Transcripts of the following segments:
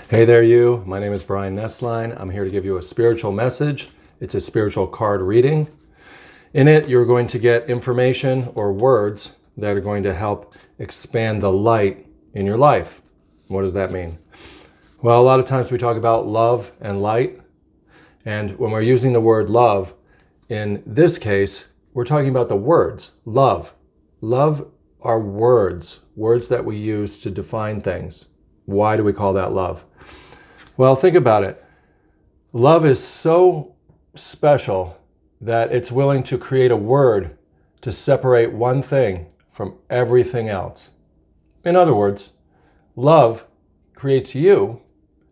Hey there you, my name is Brian Nesline. I'm here to give you a spiritual message. It's a spiritual card reading. In it, you're going to get information or words that are going to help expand the light in your life. What does that mean? Well, a lot of times we talk about love and light. And when we're using the word love, in this case, we're talking about the words, love. Love are words that we use to define things. Why do we call that love? Well, think about it. Love is so special that it's willing to create a word to separate one thing from everything else. In other words, love creates you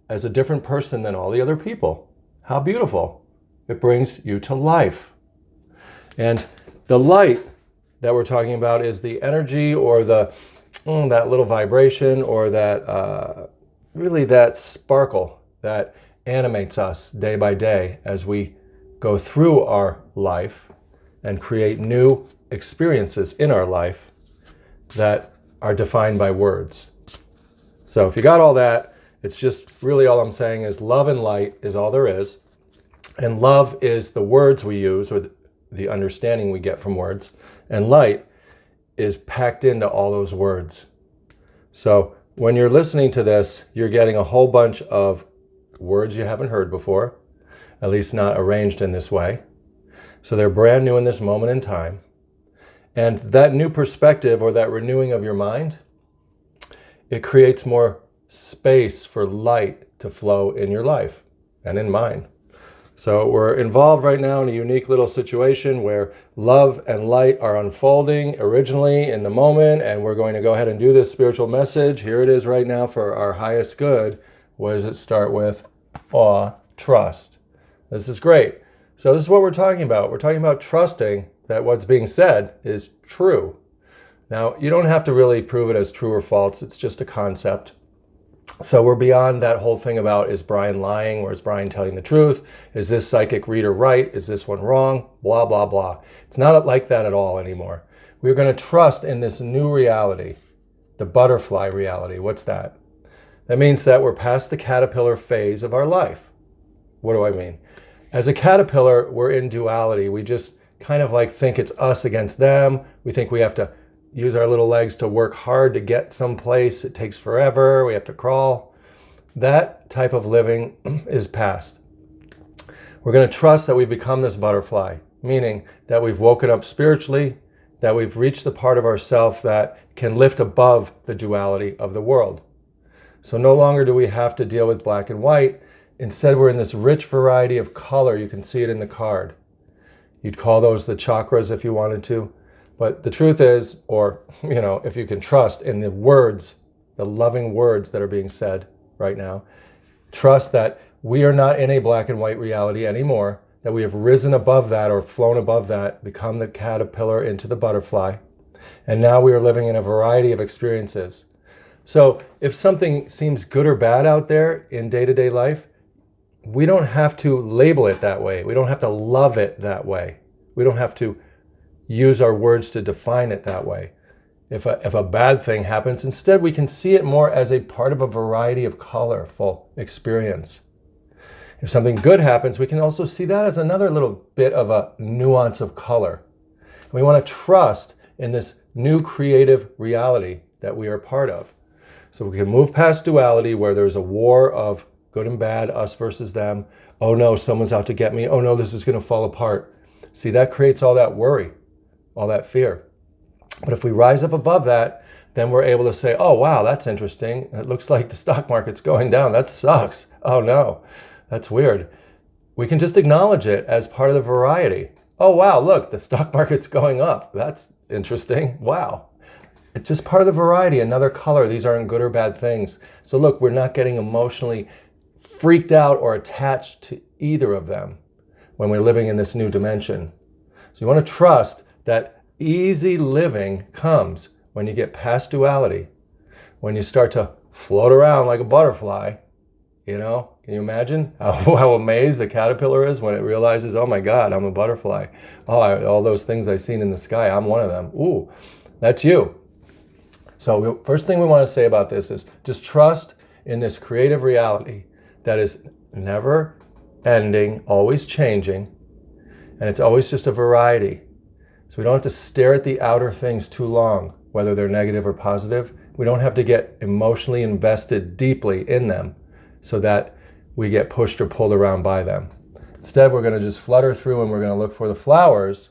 as a different person than all the other people. How beautiful. It brings you to life. And the light that we're talking about is the energy or that little vibration or that sparkle that animates us day by day as we go through our life and create new experiences in our life that are defined by words. So if you got all that, it's just really all I'm saying is love and light is all there is. And love is the words we use or the understanding we get from words. And light is packed into all those words. So when you're listening to this, you're getting a whole bunch of words you haven't heard before, at least not arranged in this way. So they're brand new in this moment in time. And that new perspective or that renewing of your mind, it creates more space for light to flow in your life and in mine. So we're involved right now in a unique little situation where love and light are unfolding originally in the moment, and we're going to go ahead and do this spiritual message. Here it is right now for our highest good. What does it start with? Awe, trust. This is great. So this is what we're talking about. We're talking about trusting that what's being said is true. Now, you don't have to really prove it as true or false. It's just a concept. So we're beyond that whole thing about, is Brian lying or is Brian telling the truth? Is this psychic reader right? Is this one wrong? Blah, blah, blah. It's not like that at all anymore. We're going to trust in this new reality, the butterfly reality. What's that? That means that we're past the caterpillar phase of our life. What do I mean? As a caterpillar, we're in duality. We just kind of like think it's us against them. We think we have to use our little legs to work hard to get someplace. It takes forever. We have to crawl. That type of living is past. We're going to trust that we've become this butterfly, meaning that we've woken up spiritually, that we've reached the part of ourself that can lift above the duality of the world. So no longer do we have to deal with black and white. Instead, we're in this rich variety of color. You can see it in the card. You'd call those the chakras if you wanted to. But the truth is, or, if you can trust in the words, the loving words that are being said right now, trust that we are not in a black and white reality anymore, that we have risen above that or flown above that, become the caterpillar into the butterfly. And now we are living in a variety of experiences. So if something seems good or bad out there in day-to-day life, we don't have to label it that way. We don't have to love it that way. We don't have to use our words to define it that way. If a bad thing happens, instead we can see it more as a part of a variety of colorful experience. If something good happens, we can also see that as another little bit of a nuance of color. We want to trust in this new creative reality that we are part of. So we can move past duality where there's a war of good and bad, us versus them. Oh no, someone's out to get me. Oh no, this is going to fall apart. See, that creates all that worry, all that fear. But if we rise up above that, then we're able to say, oh wow, that's interesting. It looks like the stock market's going down. That sucks. Oh no, that's weird. We can just acknowledge it as part of the variety. Oh wow, look, the stock market's going up. That's interesting. Wow. It's just part of the variety, another color. These aren't good or bad things. So look, we're not getting emotionally freaked out or attached to either of them when we're living in this new dimension. So you want to trust that easy living comes when you get past duality, when you start to float around like a butterfly. Can you imagine how amazed the caterpillar is when it realizes, oh my God, I'm a butterfly. Oh, all those things I've seen in the sky, I'm one of them. Ooh, that's you. So first thing we want to say about this is just trust in this creative reality that is never ending, always changing, and it's always just a variety. So we don't have to stare at the outer things too long, whether they're negative or positive. We don't have to get emotionally invested deeply in them so that we get pushed or pulled around by them. Instead, we're going to just flutter through and we're going to look for the flowers.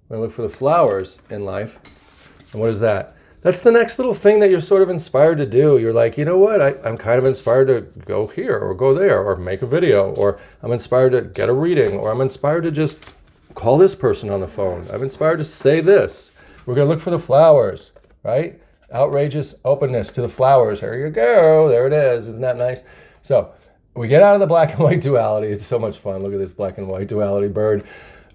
We're going to look for the flowers in life. And what is that? That's the next little thing that you're sort of inspired to do. You're like, you know what? I'm kind of inspired to go here or go there or make a video, or I'm inspired to get a reading, or I'm inspired to just call this person on the phone. I'm inspired to say this. We're going to look for the flowers, right? Outrageous openness to the flowers. Here you go. There it is. Isn't that nice? So we get out of the black and white duality. It's so much fun. Look at this black and white duality bird.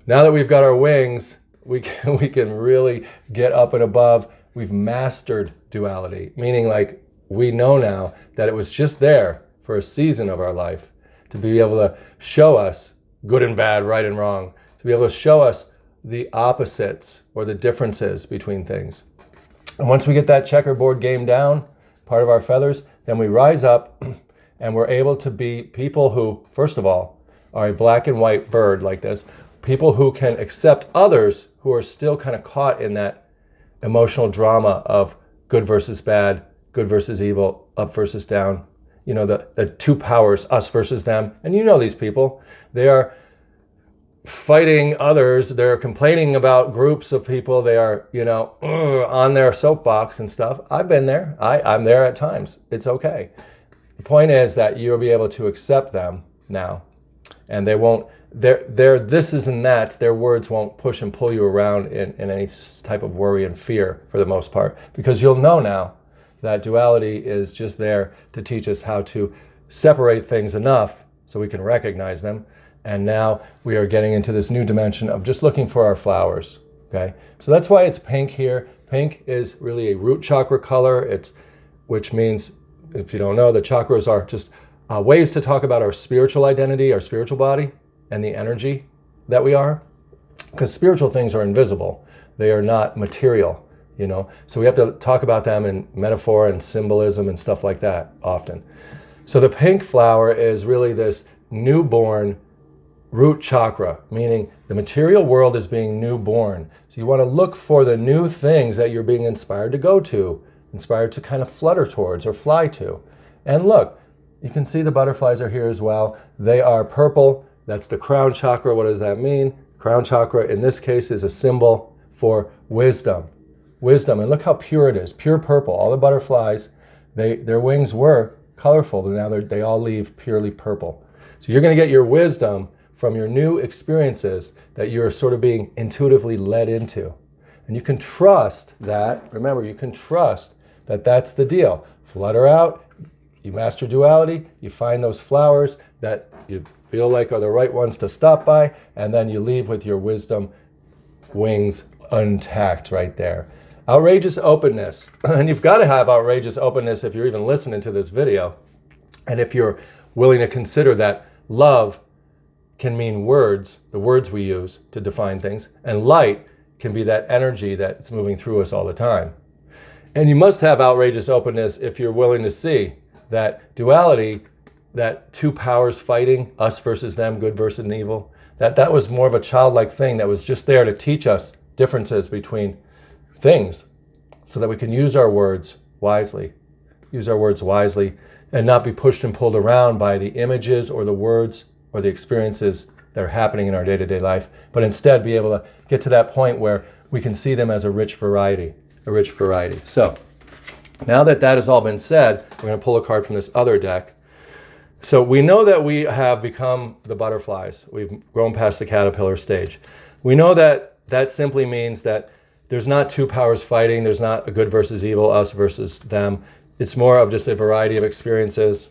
Now that we've got our wings, we can really get up and above. We've mastered duality, meaning like we know now that it was just there for a season of our life to be able to show us good and bad, right and wrong, to be able to show us the opposites or the differences between things. And once we get that checkerboard game down, part of our feathers, then we rise up and we're able to be people who, first of all, are a black and white bird like this, people who can accept others who are still kind of caught in that emotional drama of good versus bad, good versus evil, up versus down. You know, the two powers, us versus them. And you know these people. They are fighting others. They're complaining about groups of people. They are, you know, on their soapbox and stuff. I've been there. I'm there at times. It's okay. The point is that you'll be able to accept them now. And they won't, their thises and that's, their words won't push and pull you around in any type of worry and fear for the most part. Because you'll know now that duality is just there to teach us how to separate things enough so we can recognize them. And now we are getting into this new dimension of just looking for our flowers, okay? So that's why it's pink here. Pink is really a root chakra color, which means, if you don't know, the chakras are just ways to talk about our spiritual identity, our spiritual body, and the energy that we are. Because spiritual things are invisible. They are not material, you know? So we have to talk about them in metaphor and symbolism and stuff like that often. So the pink flower is really this newborn root chakra, meaning the material world is being newborn. So you want to look for the new things that you're being inspired to go to, inspired to kind of flutter towards or fly to. And look, you can see the butterflies are here as well. They are purple. That's the crown chakra. What does that mean? Crown chakra in this case is a symbol for wisdom. Wisdom, and look how pure it is, pure purple. All the butterflies, their wings were colorful, but now they all leave purely purple. So you're going to get your wisdom from your new experiences that you're sort of being intuitively led into. And you can trust that, remember, you can trust that that's the deal. Flutter out, you master duality, you find those flowers that you feel like are the right ones to stop by, and then you leave with your wisdom wings intact right there. Outrageous openness. And you've got to have outrageous openness if you're even listening to this video. And if you're willing to consider that love can mean words, the words we use to define things, and light can be that energy that's moving through us all the time. And you must have outrageous openness if you're willing to see that duality, that two powers fighting, us versus them, good versus evil, that was more of a childlike thing that was just there to teach us differences between things so that we can use our words wisely, and not be pushed and pulled around by the images or the words or the experiences that are happening in our day-to-day life, but instead be able to get to that point where we can see them as a rich variety. So now that that has all been said, we're going to pull a card from this other deck. So we know that we have become the butterflies. We've grown past the caterpillar stage. We know that that simply means that there's not two powers fighting. There's not a good versus evil, us versus them. It's more of just a variety of experiences.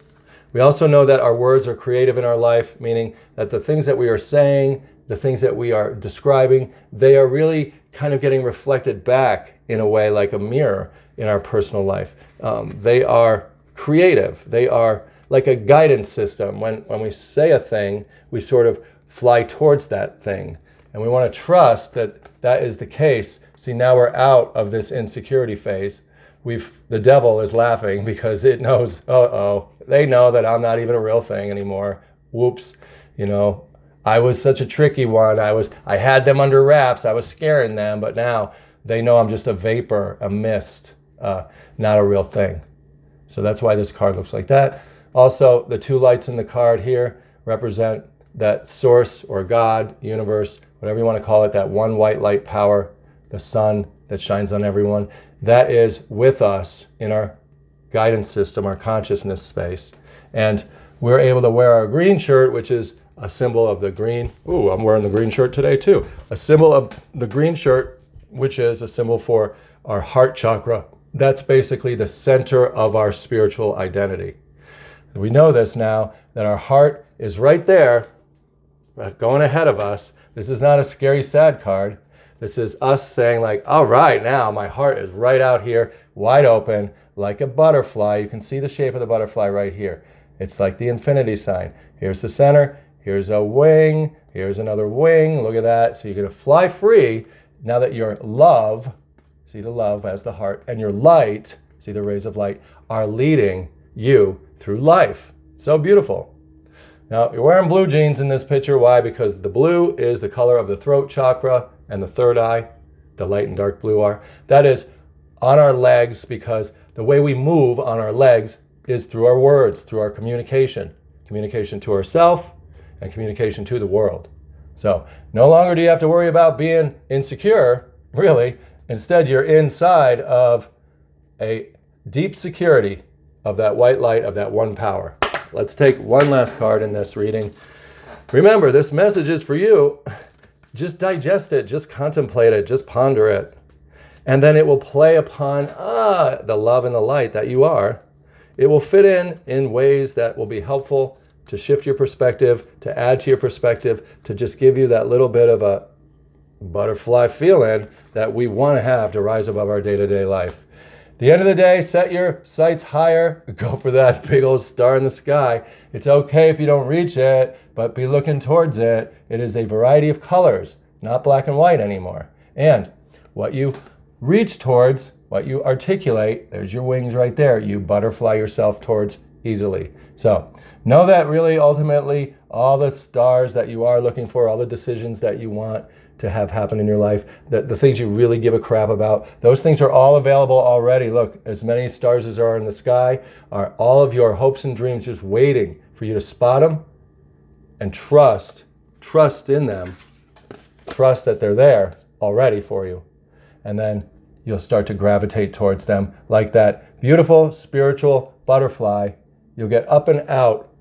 We also know that our words are creative in our life, meaning that the things that we are saying, the things that we are describing, they are really kind of getting reflected back in a way like a mirror in our personal life. They are creative. They are like a guidance system. When we say a thing, we sort of fly towards that thing. And we want to trust that that is the case. See, now we're out of this insecurity phase. the devil is laughing because it knows, they know that I'm not even a real thing anymore. Whoops, I was such a tricky one. I had them under wraps. I was scaring them, but now they know I'm just a vapor, a mist, not a real thing. So that's why this card looks like that. Also, the two lights in the card here represent that source or God, universe, whatever you want to call it, that one white light power, the sun that shines on everyone. That is with us in our guidance system, our consciousness space. And we're able to wear our green shirt, which is a symbol of the green. Ooh, I'm wearing the green shirt today too. A symbol of the green shirt, which is a symbol for our heart chakra. That's basically the center of our spiritual identity. We know this now, that our heart is right there, going ahead of us. This is not a scary, sad card. This is us saying like, all right, now my heart is right out here, wide open, like a butterfly. You can see the shape of the butterfly right here. It's like the infinity sign. Here's the center, here's a wing, here's another wing. Look at that. So you're going to fly free now that your love, see the love as the heart, and your light, see the rays of light, are leading you through life. So beautiful. Now, you're wearing blue jeans in this picture. Why? Because the blue is the color of the throat chakra and the third eye, the light and dark blue are. That is on our legs, because the way we move on our legs is through our words, through our communication to ourselves and communication to the world. So no longer do you have to worry about being insecure, really. Instead, you're inside of a deep security of that white light, of that one power. Let's take one last card in this reading. Remember, this message is for you. Just digest it, just contemplate it, just ponder it. And then it will play upon the love and the light that you are. It will fit in ways that will be helpful to shift your perspective, to add to your perspective, to just give you that little bit of a butterfly feeling that we want to have to rise above our day-to-day life. At the end of the day, set your sights higher. Go for that big old star in the sky. It's okay if you don't reach it, but be looking towards it. It is a variety of colors, not black and white anymore. And what you reach towards, what you articulate, there's your wings right there. You butterfly yourself towards easily. So know that really ultimately all the stars that you are looking for, all the decisions that you want to have happen in your life, the things you really give a crap about, those things are all available already. Look, as many stars as are in the sky are all of your hopes and dreams just waiting for you to spot them and trust in them, trust that they're there already for you. And then you'll start to gravitate towards them like that beautiful spiritual butterfly. You'll get up and out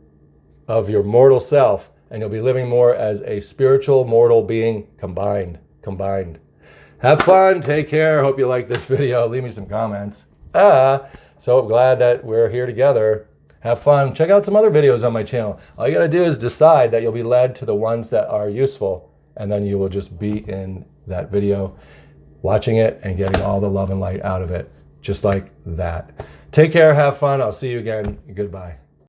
of your mortal self, and you'll be living more as a spiritual mortal being combined. Have fun, take care. Hope you like this video. Leave me some comments. So glad that we're here together. Have fun. Check out some other videos on my channel. All you gotta do is decide that you'll be led to the ones that are useful, and then you will just be in that video, watching it and getting all the love and light out of it, just like that. Take care, have fun. I'll see you again. Goodbye.